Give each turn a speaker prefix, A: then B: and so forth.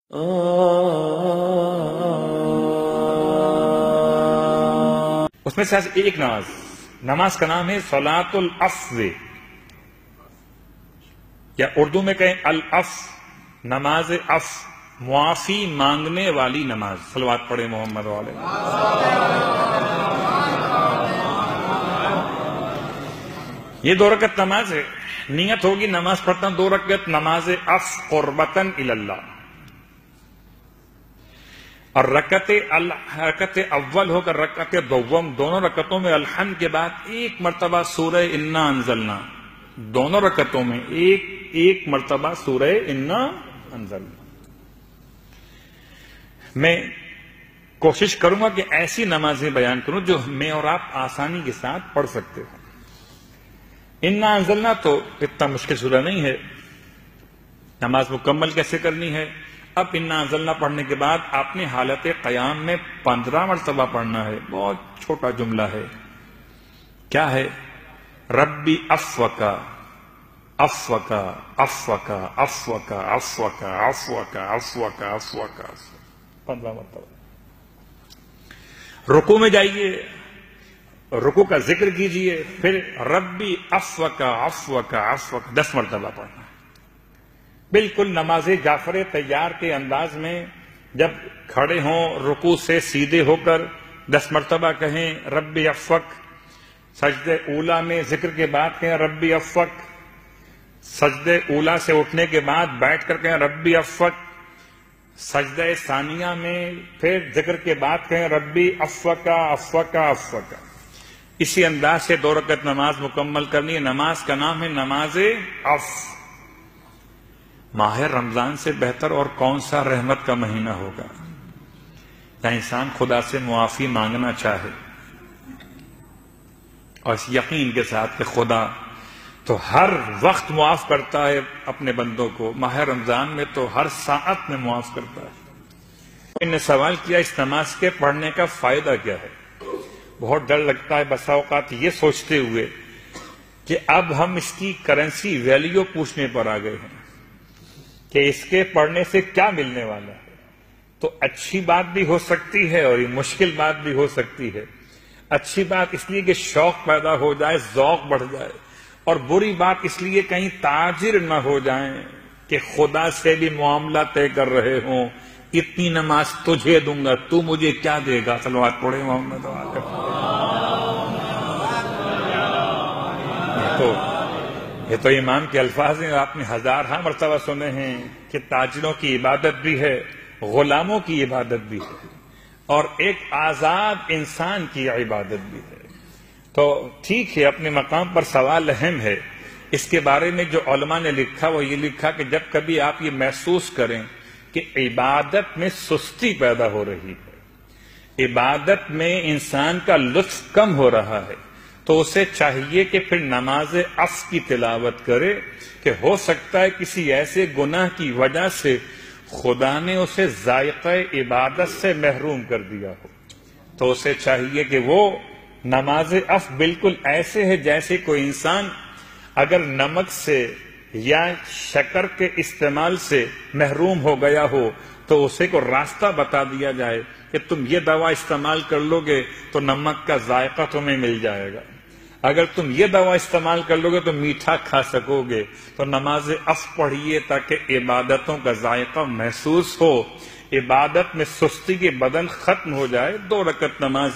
A: اس میں سے ایک نماز کا نام ہے صلاۃ العفو، یا اردو میں کہیں العفو، نماز عفو، معافی مانگنے والی نماز۔ صلوات پڑھے محمد والے۔ یہ 2 رکعت نماز ہے، نیت ہوگی نماز پڑھتا ہوں 2 رکعت نماز عفو قربتاً اللہ، اور رکعت اول ہو کر رکعت دوم، دونوں رکعتوں میں الحمد کے بعد 1 مرتبہ سورہ انا انزلنا، دونوں رکعتوں میں ایک مرتبہ سورہ انا انزلنا۔ میں کوشش کروں گا کہ ایسی نمازیں بیان کروں جو میں اور آپ آسانی کے ساتھ پڑھ سکتے ہوں۔ انا انزلنا تو اتنا مشکل سورہ نہیں ہے، نماز مکمل کیسے کرنی ہے؟ اب انا انزلنا پڑھنے کے بعد آپ نے حالت قیام میں 15 مرتبہ پڑھنا ہے۔ بہت چھوٹا جملہ ہے، کیا ہے؟ ربی افوکا افوکا افوکا افوکا افوکا افوکا افوکا افوکا، 15 مرتبہ۔ رکوع میں جائیے، رکوع کا ذکر کیجئے، پھر ربی افوکا افوکا افوکا 10 مرتبہ پڑھنا ہے۔ بالکل نماز جعفر طیار کے انداز میں، جب کھڑے ہوں رکوع سے سیدھے ہو کر 10 مرتبہ کہیں ربی افوک، سجدے اولا میں ذکر کے بعد کہیں ربی افوک، سجدے اولا سے اٹھنے کے بعد بیٹھ کر کہیں ربی افوک، سجدہ ثانیہ میں پھر ذکر کے بعد کہیں ربی افوکا افوکا افوکا۔ اسی انداز سے 2 رکعت نماز مکمل کرنی ہے۔ نماز کا نام ہے نماز عفو۔ ماہ رمضان سے بہتر اور کون سا رحمت کا مہینہ ہوگا جہاں انسان خدا سے معافی مانگنا چاہے، اور اس یقین کے ساتھ کہ خدا تو ہر وقت معاف کرتا ہے اپنے بندوں کو، ماہ رمضان میں تو ہر ساعت میں معاف کرتا ہے۔ انہوں نے سوال کیا اس نماز کے پڑھنے کا فائدہ کیا ہے؟ بہت ڈر لگتا ہے بسا اوقات یہ سوچتے ہوئے کہ اب ہم اس کی کرنسی ویلیو پوچھنے پر آ گئے ہیں کہ اس کے پڑھنے سے کیا ملنے والا ہے۔ تو اچھی بات بھی ہو سکتی ہے اور یہ مشکل بات بھی ہو سکتی ہے۔ اچھی بات اس لیے کہ شوق پیدا ہو جائے، ذوق بڑھ جائے، اور بری بات اس لیے کہیں تاجر نہ ہو جائیں کہ خدا سے بھی معاملہ طے کر رہے ہوں، اتنی نماز تجھے دوں گا، تو مجھے کیا دے گا؟ صلوات پڑھے محمد والے۔ یہ تو امام کے الفاظ ہیں، آپ نے ہزارہا مرتبہ سنے ہیں کہ تاجروں کی عبادت بھی ہے، غلاموں کی عبادت بھی ہے، اور ایک آزاد انسان کی عبادت بھی ہے۔ تو ٹھیک ہے، اپنے مقام پر سوال اہم ہے۔ اس کے بارے میں جو علماء نے لکھا وہ یہ لکھا کہ جب کبھی آپ یہ محسوس کریں کہ عبادت میں سستی پیدا ہو رہی ہے، عبادت میں انسان کا لطف کم ہو رہا ہے، تو اسے چاہیے کہ پھر نماز عفو کی تلاوت کرے، کہ ہو سکتا ہے کسی ایسے گناہ کی وجہ سے خدا نے اسے ذائقہ عبادت سے محروم کر دیا ہو۔ تو اسے چاہیے کہ وہ نماز عفو بالکل ایسے ہے جیسے کوئی انسان اگر نمک سے یا شکر کے استعمال سے محروم ہو گیا ہو تو اسے کو راستہ بتا دیا جائے کہ تم یہ دوا استعمال کر لو گے تو نمک کا ذائقہ تمہیں مل جائے گا، اگر تم یہ دوا استعمال کر لو گے تو میٹھا کھا سکو گے۔ تو نماز عفو پڑھیے تاکہ عبادتوں کا ذائقہ محسوس ہو، عبادت میں سستی کے بدن ختم ہو جائے۔ 2 رکعت نماز